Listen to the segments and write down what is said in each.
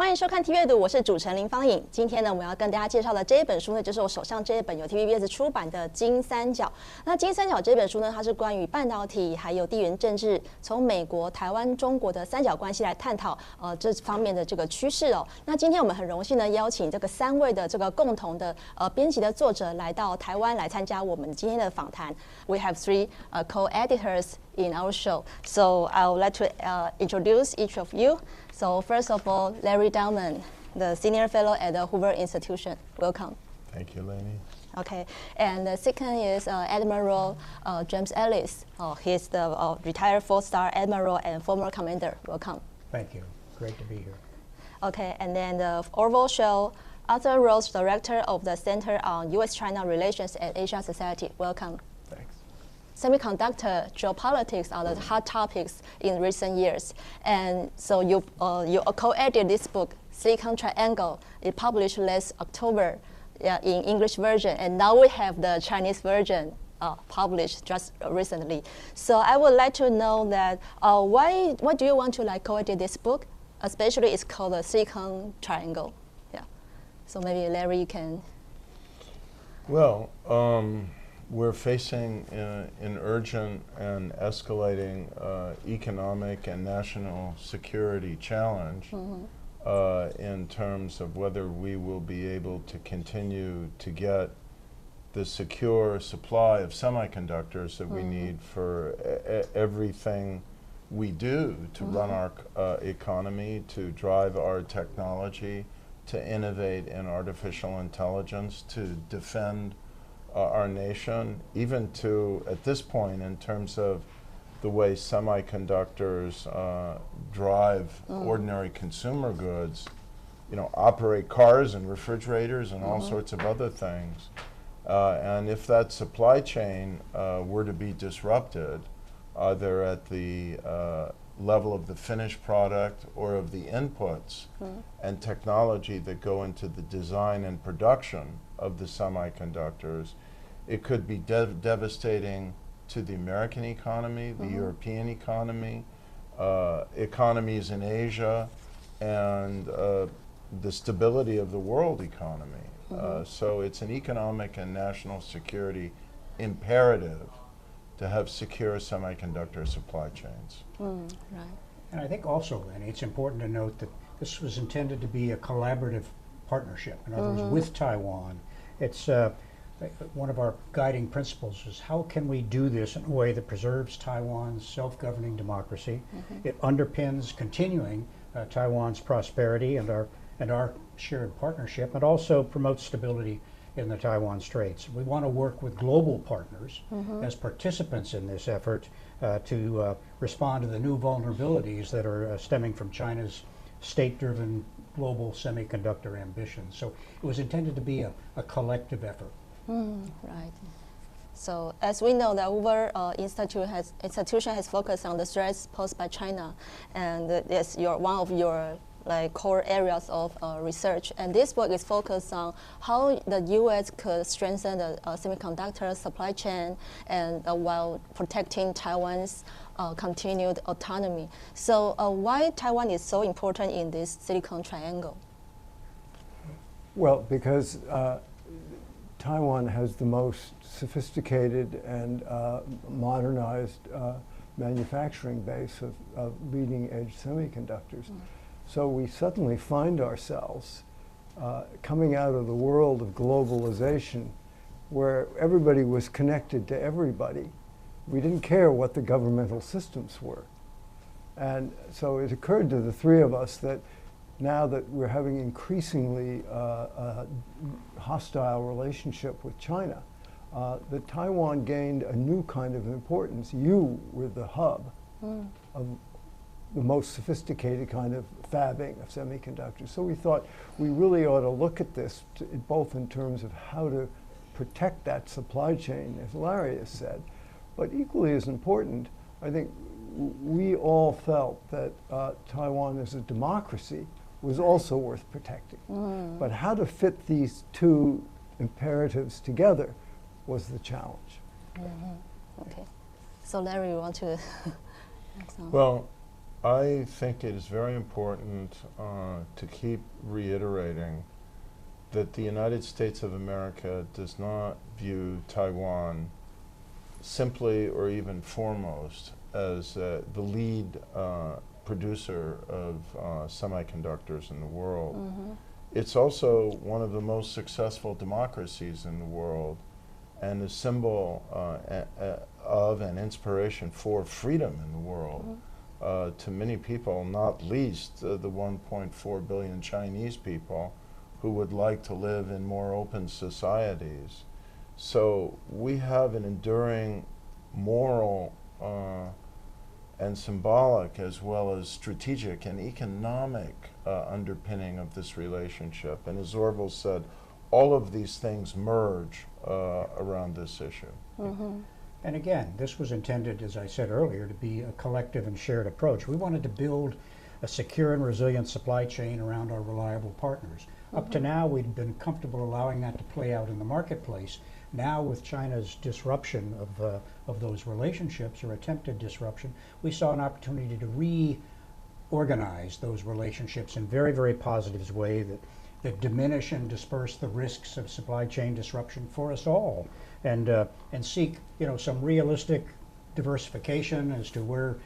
欢迎收看 Tvbs 我是主持人林芳颖。今天呢，我们要跟大家介绍的这一本书呢，就是我手上这一本由 Tvbs 出版的《金三角》。那《金三角》这本书呢，它是关于半导体还有地缘政治，从美国、台湾、中国的三角关系来探讨这方面的这个趋势哦。那今天我们很荣幸呢，邀请这个3位的这个共同的编辑的作者来到台湾来参加我们今天的访谈。We have 3 co-editors in our show, so I would like to introduce each of you. So first of all, Larry Diamond, the senior fellow at the Hoover Institution. Welcome. Thank you, Lenny. Okay, and the second is Admiral James Ellis. He's the retired 4-star admiral and former commander. Welcome. Thank you. Great to be here. Okay, and then the Orville Show, Arthur Rose, director of the Center on U.S.-China Relations at Asia Society. Welcome. Thanks. Semiconductor geopolitics are the hot topics in recent years, and so you co-edited this book, Silicon Triangle. It published last October in English version, and now we have the Chinese version published just recently. So I would like to know that why do you want to co-edit this book? Especially, it's called the Silicon Triangle. Yeah. So maybe Larry, you can. Well, we're facing an urgent and escalating economic and national security challenge in terms of whether we will be able to continue to get the secure supply of semiconductors that we need for everything we do to run our economy, to drive our technology, to innovate in artificial intelligence, to defend our nation, even to, at this point, in terms of the way semiconductors drive ordinary consumer goods, operate cars and refrigerators and all sorts of other things. And if that supply chain were to be disrupted, either at the level of the finished product or of the inputs and technology that go into the design and production of the semiconductors, it could be devastating to the American economy, the European economy, economies in Asia, and the stability of the world economy. So it's an economic and national security imperative to have secure semiconductor supply chains. Right. And I think also, Lenny, it's important to note that this was intended to be a collaborative partnership. In other words, with Taiwan. It's one of our guiding principles is how can we do this in a way that preserves Taiwan's self-governing democracy. It underpins continuing Taiwan's prosperity and our shared partnership, and also promotes stability in the Taiwan Straits. We want to work with global partners as participants in this effort to respond to the new vulnerabilities that are stemming from China's state-driven global semiconductor ambitions. So it was intended to be a collective effort. Right. So as we know, the Hoover institution has focused on the threats posed by China, and that's one of your core areas of research. And this book is focused on how the U.S. could strengthen the semiconductor supply chain and while protecting Taiwan's continued autonomy. So why Taiwan is so important in this Silicon Triangle? Well, because Taiwan has the most sophisticated and modernized manufacturing base of leading-edge semiconductors. So we suddenly find ourselves coming out of the world of globalization where everybody was connected to everybody. We didn't care what the governmental systems were. And so it occurred to the 3 of us that now that we're having increasingly a hostile relationship with China, that Taiwan gained a new kind of importance. You were the hub of the most sophisticated kind of fabbing of semiconductors. So we thought we really ought to look at this both in terms of how to protect that supply chain, as Larry has said, but equally as important, I think we all felt that Taiwan as a democracy was also worth protecting. But how to fit these 2 imperatives together was the challenge. Okay. So Larry, you want to? Well, I think it is very important to keep reiterating that the United States of America does not view Taiwan simply or even foremost as the lead producer of semiconductors in the world. It's also one of the most successful democracies in the world and a symbol of and inspiration for freedom in the world to many people, not least the 1.4 billion Chinese people who would like to live in more open societies. So we have an enduring moral and symbolic as well as strategic and economic underpinning of this relationship. And as Orville said, all of these things merge around this issue. And again, this was intended, as I said earlier, to be a collective and shared approach. We wanted to build a secure and resilient supply chain around our reliable partners. Up to now, we'd been comfortable allowing that to play out in the marketplace. Now, with China's disruption of those relationships, or attempted disruption, we saw an opportunity to reorganize those relationships in very, very positive ways that diminish and disperse the risks of supply chain disruption for us all, and seek, some realistic diversification as to where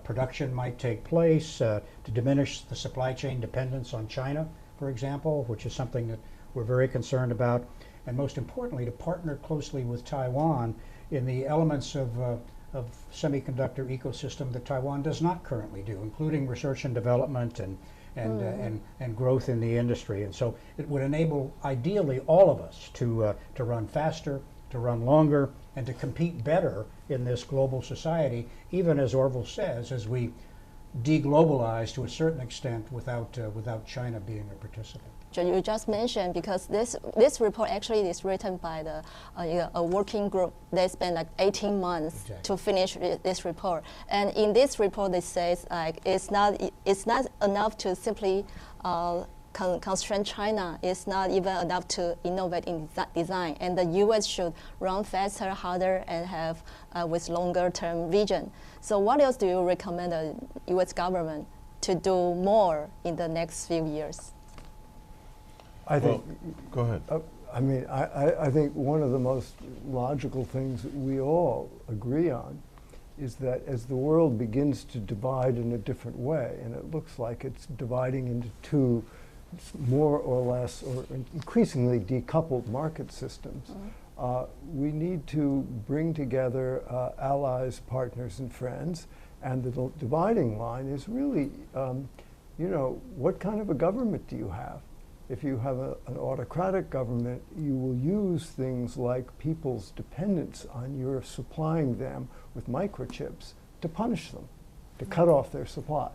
production might take place, to diminish the supply chain dependence on China, for example, which is something that we're very concerned about, and most importantly, to partner closely with Taiwan in the elements of semiconductor ecosystem that Taiwan does not currently do, including research and development and growth in the industry. And so it would enable, ideally, all of us to run faster, to run longer, and to compete better in this global society, even as Orville says, as we deglobalize to a certain extent without China being a participant. You just mentioned, because this report actually is written by a working group. They spent like 18 months to finish this report, and in this report it says like it's not enough to simply constrain China. It's not even enough to innovate in design, and the U.S. should run faster, harder, and have with longer term vision. So what else do you recommend the U.S. government to do more in the next few years? I think. Go ahead. I think one of the most logical things that we all agree on is that as the world begins to divide in a different way, and it looks like it's dividing into two more or less or increasingly decoupled market systems, we need to bring together allies, partners, and friends. And the dividing line is really, what kind of a government do you have? If you have an autocratic government, you will use things like people's dependence on your supplying them with microchips to punish them, to cut off their supply.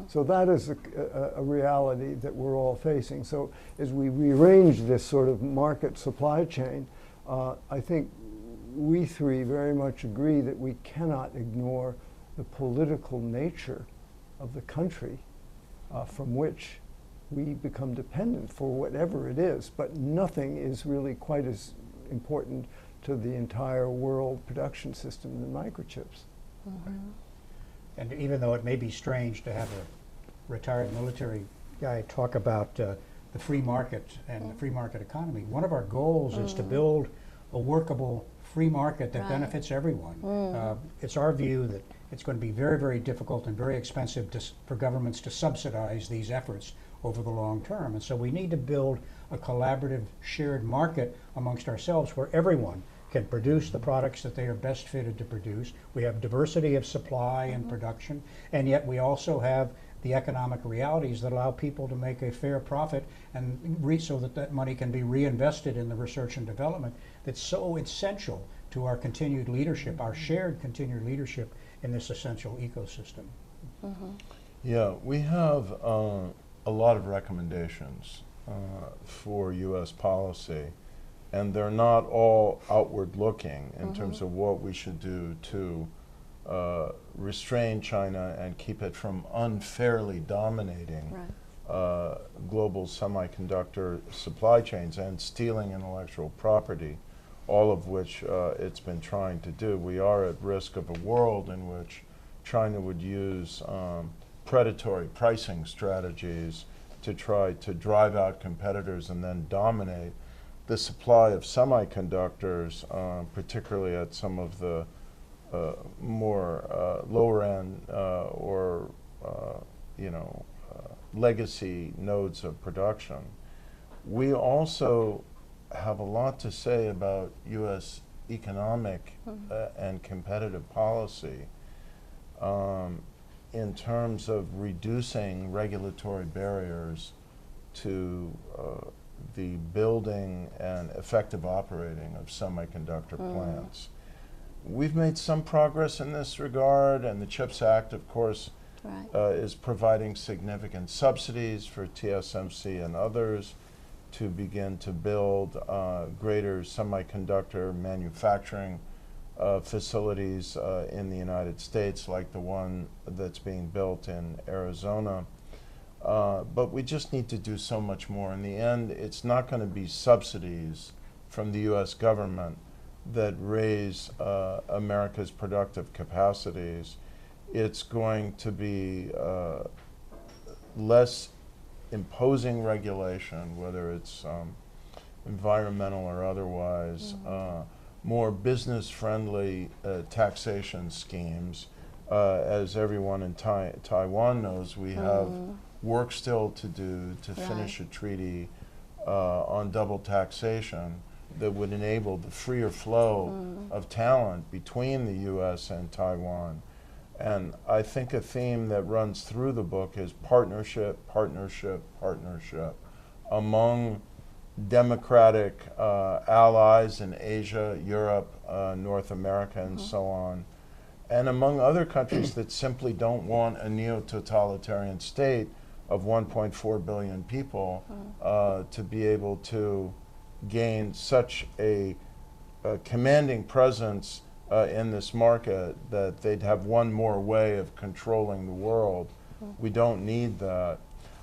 So that is a reality that we're all facing. So as we rearrange this sort of market supply chain, I think we three very much agree that we cannot ignore the political nature of the country from which we become dependent for whatever it is, but nothing is really quite as important to the entire world production system than microchips. And even though it may be strange to have a retired military guy talk about the free market and the free market economy, one of our goals is to build a workable free market that benefits everyone. It's our view that it's going to be very, very difficult and very expensive for governments to subsidize these efforts over the long term. And so we need to build a collaborative shared market amongst ourselves where everyone can produce the products that they are best fitted to produce. We have diversity of supply and production, and yet we also have the economic realities that allow people to make a fair profit and so that money can be reinvested in the research and development that's so essential to our continued leadership, our shared continued leadership in this essential ecosystem. Yeah, we have a lot of recommendations for U.S. policy, and they're not all outward looking in terms of what we should do to restrain China and keep it from unfairly dominating global semiconductor supply chains and stealing intellectual property, all of which it's been trying to do. We are at risk of a world in which China would use predatory pricing strategies to try to drive out competitors and then dominate the supply of semiconductors, particularly at some of the more lower end or legacy nodes of production. We also have a lot to say about U.S. economic and competitive policy in terms of reducing regulatory barriers to the building and effective operating of semiconductor plants. We've made some progress in this regard, and the CHIPS Act, of course, is providing significant subsidies for TSMC and others to begin to build greater semiconductor manufacturing facilities in the United States, like the one that's being built in Arizona. But we just need to do so much more. In the end, it's not going to be subsidies from the U.S. government that raise America's productive capacities. It's going to be less imposing regulation, whether it's environmental or otherwise, more business-friendly taxation schemes. As everyone in Taiwan knows, we have work still to do to finish a treaty on double taxation that would enable the freer flow of talent between the U.S. and Taiwan. And I think a theme that runs through the book is partnership, partnership, partnership among democratic allies in Asia, Europe, North America, and so on, and among other countries that simply don't want a neo-totalitarian state of 1.4 billion people to be able to gain such a commanding presence in this market that they'd have one more way of controlling the world. We don't need that.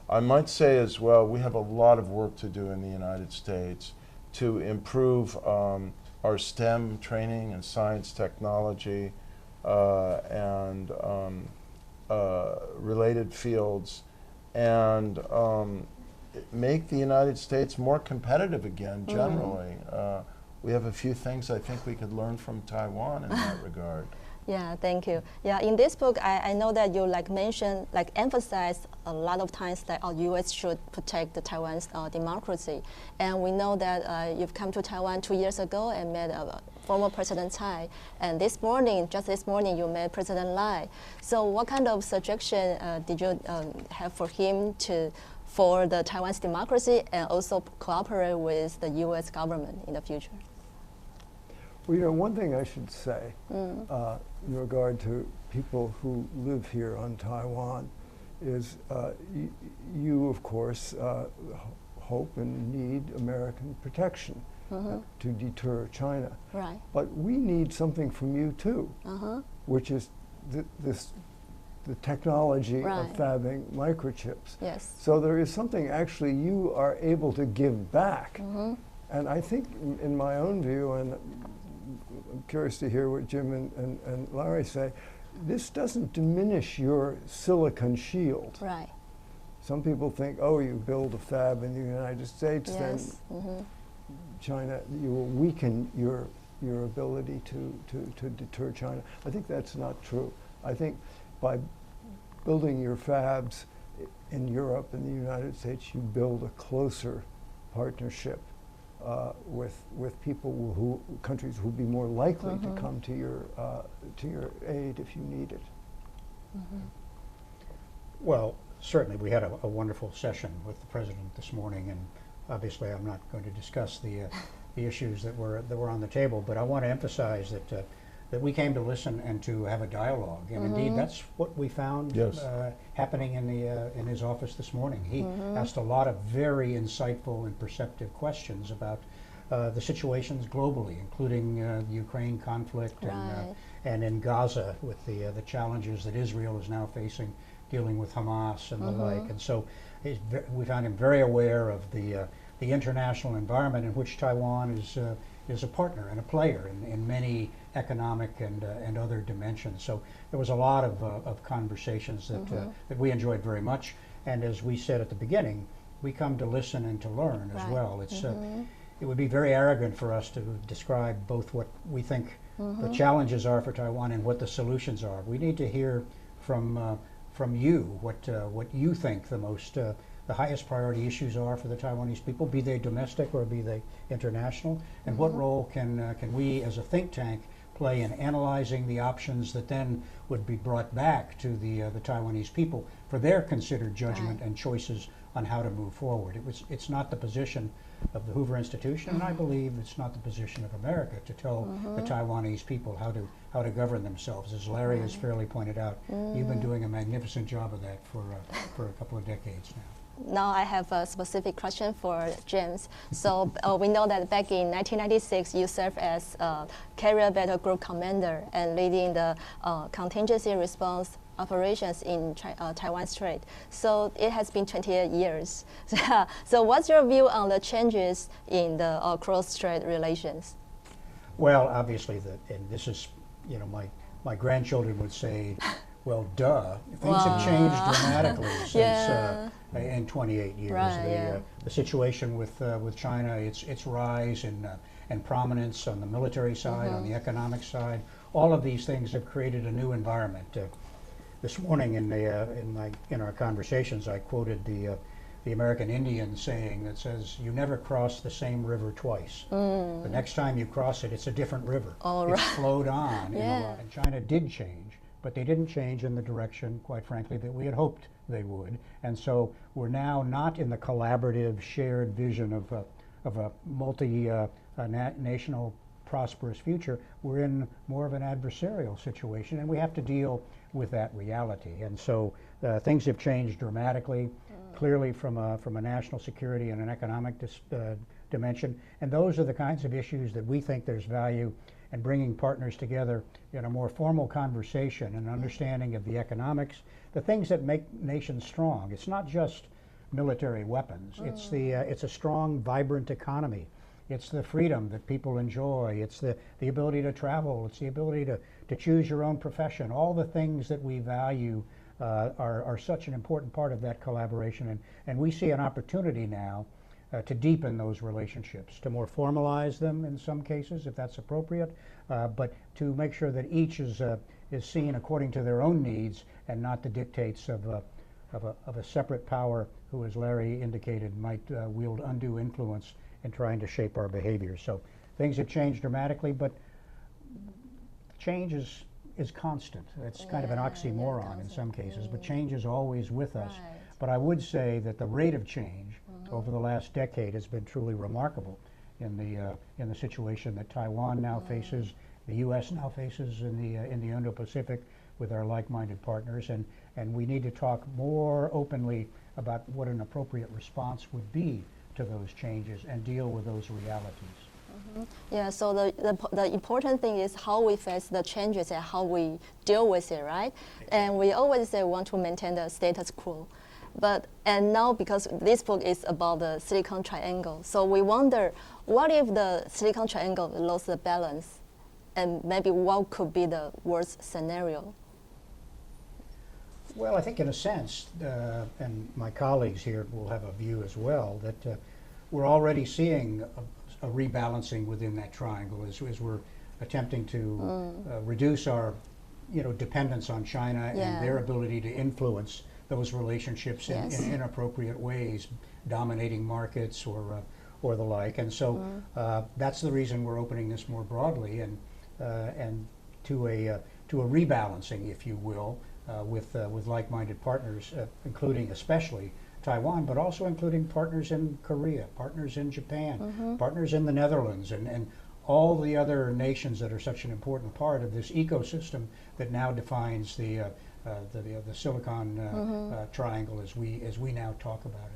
I might say as well, we have a lot of work to do in the United States to improve our STEM training and science, technology, and related fields, and make the United States more competitive again, generally. We have a few things I think we could learn from Taiwan in that regard. Yeah, thank you. Yeah, in this book, I know that you emphasize a lot of times that our U.S. should protect the Taiwan's democracy. And we know that you've come to Taiwan 2 years ago and met former President Tsai. And this morning, just this morning, you met President Lai. So what kind of suggestion did you have for him for the Taiwan's democracy and also cooperate with the U.S. government in the future? Well, one thing I should say in regard to people who live here on Taiwan is you, of course, hope and need American protection to deter China. Right. But we need something from you too, which is the technology of fabbing microchips. Yes. So there is something actually you are able to give back. And I think in my own view, and I'm curious to hear what Jim and Larry say, this doesn't diminish your silicon shield. Right. Some people think, oh, you build a fab in the United States, then China, you will weaken your ability to deter China. I think that's not true. I think by building your fabs in Europe and the United States, you build a closer partnership with people countries who will be more likely to come to your aid if you need it. Well, certainly we had a wonderful session with the president this morning, and obviously I'm not going to discuss the issues that were on the table, but I want to emphasize that we came to listen and to have a dialogue, and indeed that's what we found happening in his office this morning. He asked a lot of very insightful and perceptive questions about the situations globally, including the Ukraine conflict and in Gaza with the challenges that Israel is now facing dealing with Hamas and the like. And so we found him very aware of the the international environment in which Taiwan is a partner and a player in many economic and other dimensions. So there was a lot of conversations that we enjoyed very much. And as we said at the beginning, we come to listen and to learn as well. It's it would be very arrogant for us to describe both what we think the challenges are for Taiwan and what the solutions are. We need to hear from you what you think the highest priority issues are for the Taiwanese people, be they domestic or be they international, and what role can we as a think tank play in analyzing the options that then would be brought back to the Taiwanese people for their considered judgment and choices on how to move forward. It's not the position of the Hoover Institution, and I believe it's not the position of America to tell the Taiwanese people how to govern themselves. As Larry has fairly pointed out, you've been doing a magnificent job of that for a couple of decades now. Now I have a specific question for James. So we know that back in 1996, you served as Carrier Battle Group Commander and leading the contingency response operations in Taiwan Strait. So it has been 28 years. So what's your view on the changes in the cross-strait relations? Well, obviously, and this is, my grandchildren would say, well, duh. Things have changed dramatically since in 28 years. Right, the situation with China, its rise and prominence on the military side, on the economic side, all of these things have created a new environment. This morning in our conversations, I quoted the American Indian saying that says, "You never cross the same river twice. The next time you cross it, it's a different river. It's flowed on." And China did change, but they didn't change in the direction, quite frankly, that we had hoped they would. And so we're now not in the collaborative, shared vision of a multi-national prosperous future. We're in more of an adversarial situation, and we have to deal with that reality. And so things have changed dramatically, clearly from a national security and an economic dimension. And those are the kinds of issues that we think there's value in bringing partners together in a more formal conversation and understanding of the economics, the things that make nations strong. It's not just military weapons. It's a strong, vibrant economy. It's the freedom that people enjoy. It's the ability to travel. It's the ability to choose your own profession. All the things that we value are such an important part of that collaboration. And we see an opportunity now to deepen those relationships, to more formalize them in some cases, if that's appropriate, but to make sure that each is seen according to their own needs and not the dictates of a separate power who, as Larry indicated, might wield undue influence in trying to shape our behavior. So things have changed dramatically, but change is constant. It's kind of an oxymoron in some cases, but change is always with us. But I would say that the rate of change over the last decade has been truly remarkable in the situation that Taiwan now faces, the U.S. now faces in the Indo-Pacific with our like-minded partners, and we need to talk more openly about what an appropriate response would be to those changes and deal with those realities. Yeah, so the important thing is how we face the changes and how we deal with it, right? And we always say we want to maintain the status quo. And now, because this book is about the Silicon Triangle, so we wonder, what if the Silicon Triangle lost the balance? And maybe what could be the worst scenario? Well, I think in a sense, and my colleagues here will have a view as well, that we're already seeing a rebalancing within that triangle as we're attempting to reduce our dependence on China and their ability to influence those relationships in inappropriate ways, dominating markets or the like. And so that's the reason we're opening this more broadly and to a rebalancing, if you will, with like-minded partners, including especially Taiwan, but also including partners in Korea, partners in Japan, partners in the Netherlands, and all the other nations that are such an important part of this ecosystem that now defines the Silicon Triangle as we now talk about it.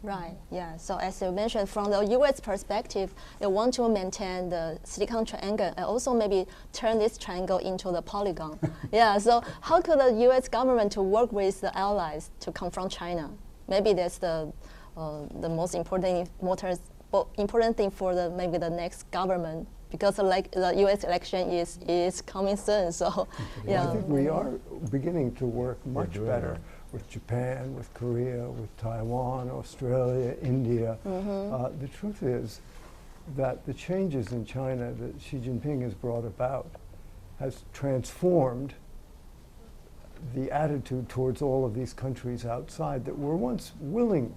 Right, yeah. So as you mentioned, from the U.S. perspective, they want to maintain the Silicon Triangle and also maybe turn this triangle into the polygon. Yeah, so how could the U.S. government to work with the allies to confront China? Maybe that's the the most important thing for maybe the next government, because the U.S. election is coming soon. So, yeah. I think we are beginning to work much better with Japan, with Korea, with Taiwan, Australia, India. The truth is that the changes in China that Xi Jinping has brought about has transformed the attitude towards all of these countries outside that were once willing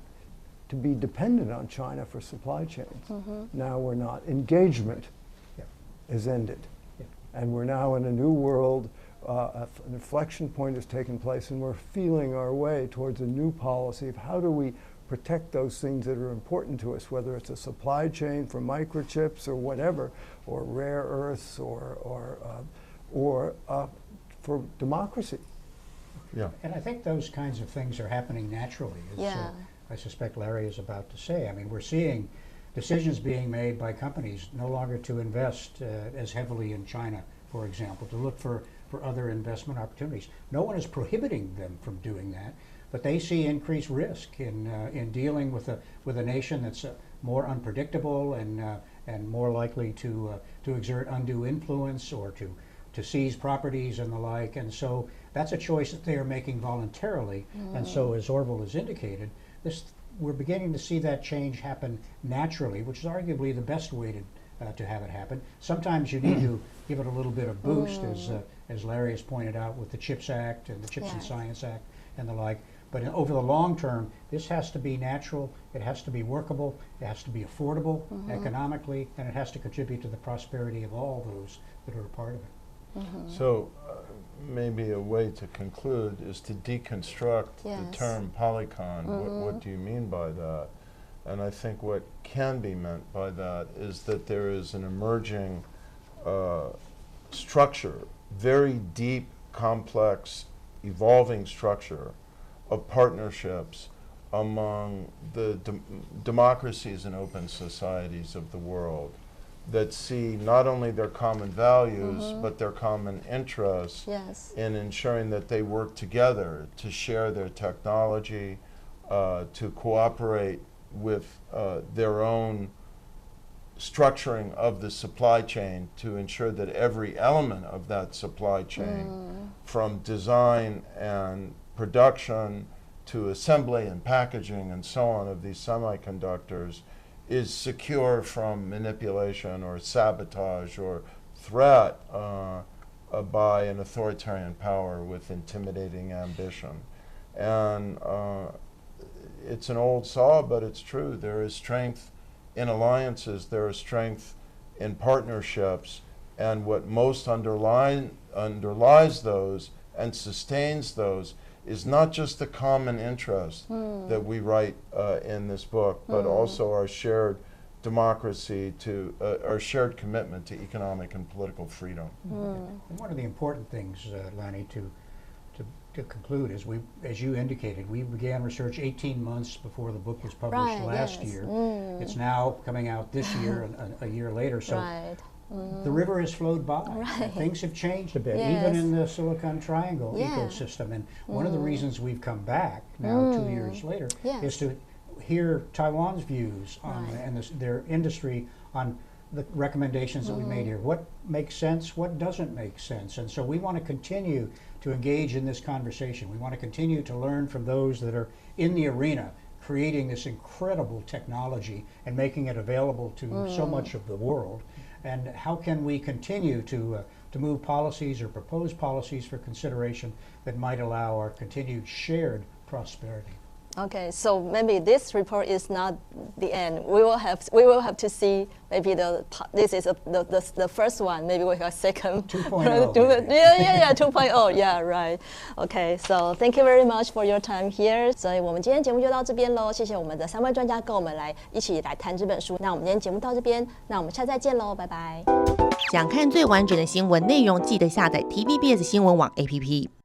to be dependent on China for supply chains. Now we're not. Engagement is ended. And we're now in a new world. An inflection point has taken place, and we're feeling our way towards a new policy of how do we protect those things that are important to us, whether it's a supply chain for microchips or whatever, or rare earths, or for democracy. Yeah. And I think those kinds of things are happening naturally, as I suspect Larry is about to say. I mean, we're seeing decisions being made by companies no longer to invest as heavily in China, for example, to look for other investment opportunities. No one is prohibiting them from doing that, but they see increased risk in dealing with a nation that's more unpredictable and more likely to exert undue influence or to seize properties and the like. And so that's a choice that they are making voluntarily. And so, as Orville has indicated, we're beginning to see that change happen naturally, which is arguably the best way to have it happen. Sometimes you need to give it a little bit of boost, as Larry has pointed out with the CHIPS Act and the Chips and Science Act and the like. But over the long term, this has to be natural, it has to be workable, it has to be affordable economically, and it has to contribute to the prosperity of all those that are a part of it. So maybe a way to conclude is to deconstruct the term polycon. What do you mean by that? And I think what can be meant by that is that there is an emerging structure, very deep, complex, evolving structure of partnerships among the democracies and open societies of the world that see not only their common values but their common interests in ensuring that they work together to share their technology, to cooperate with their own structuring of the supply chain to ensure that every element of that supply chain, from design and production to assembly and packaging and so on of these semiconductors, is secure from manipulation or sabotage or threat by an authoritarian power with intimidating ambition. And it's an old saw, but it's true. There is strength in alliances, there is strength in partnerships, and what most underlies those and sustains those is not just the common interest that we write in this book, but also our shared democracy, our shared commitment to economic and political freedom. And one of the important things, Lanny, to conclude is as you indicated, we began research 18 months before the book was published last year. It's now coming out this year, a year later. So the river has flowed by. Things have changed a bit, even in the Silicon Triangle ecosystem. And one of the reasons we've come back now 2 years later is to hear Taiwan's views on and their industry on the recommendations that we made here. What makes sense, what doesn't make sense. And so we want to continue to engage in this conversation. We want to continue to learn from those that are in the arena, creating this incredible technology and making it available to so much of the world. And how can we continue to move policies or propose policies for consideration that might allow our continued shared prosperity? Okay, so maybe this report is not the end. We will have to see. Maybe this is the first one. Maybe we have a second. 2.0. Yeah, 2.0. Yeah, right. Okay, so thank you very much for your time here. 所以我们今天节目就到这边喽。谢谢我们的3位专家跟我们一起来谈这本书。那我们今天节目到这边，那我们下次再见喽，拜拜。想看最完整的新闻内容，记得下载 Tvbs 新闻网 APP。